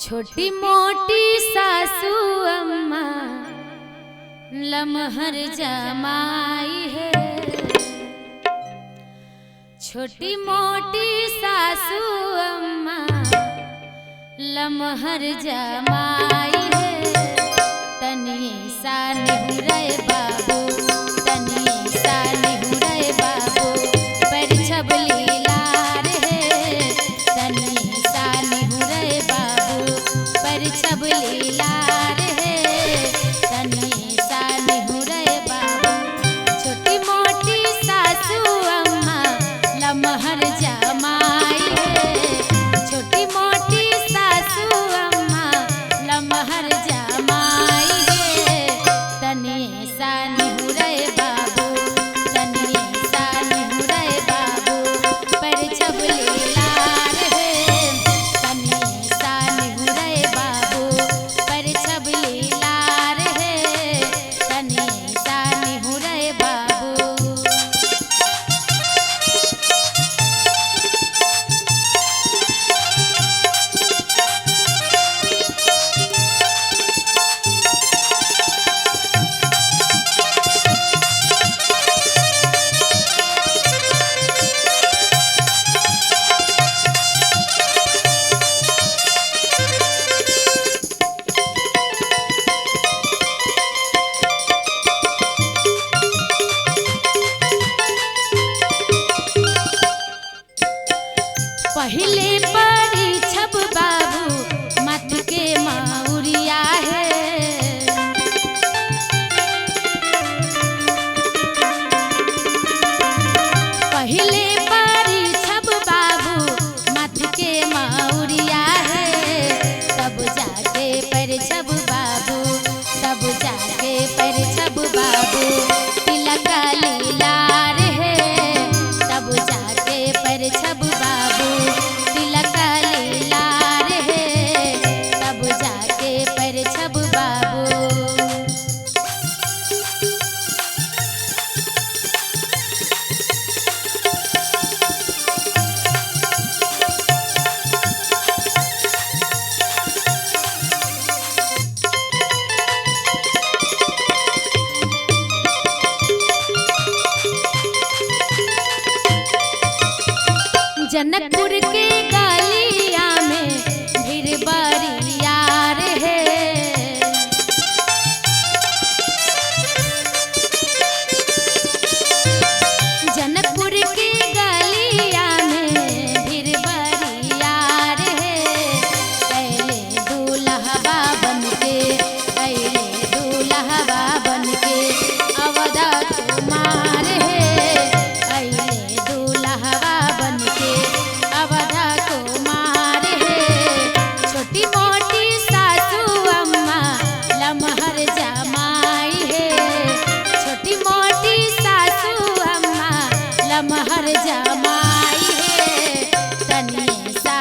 छोटी मोटी सासू अम्मा लमहर जमाई है। छोटी मोटी सासू अम्मा लमहर जमाई है। तनिए सा निहुरे बाबू, तनिए सा निहुरे बाबू, पर छबली लार है। तनिए सा निहुरे बाबू, पर छबली लार है। तनिए सा निहुरे बाबू। छोटी मोटी सासू अम्मा लमहर जमाई है। छोटी मोटी सासू अम्मा लमहर जमाई है। तनिए सा निहुरे बाबू, तनिए सा निहुरे बाबू, पर छबली लार है। तनिए सा निहुरे बाबू, पर छबली लार है। तनिए सा निहुरे बाबू। पहले परी छब बाबू मत के माउरिया है। पहले परी छब बाबू मत के माउरिया है। तब जाके पर छब बाबू, तब जाके पर छब बाबू तिलक लीलार है। तब जाके पर छब बाबू तिलक लीलार है। तब जाके पर छब बाबू। जनकपुर के गलिया में भीड़ बरियार है। जनकपुर के गलिया में भीड़ बरियार है। अइले दूल्हवा बनके, अइले दूल्हवा बनके अवधा कुमार है। अइले दूल्हवा बनके अवधा कुमार है। छोटी मोटी सासू अम्मा लमहर जमाई है। छोटी मोटी सासू अम्मा लमहर जमाई है। तनिए सा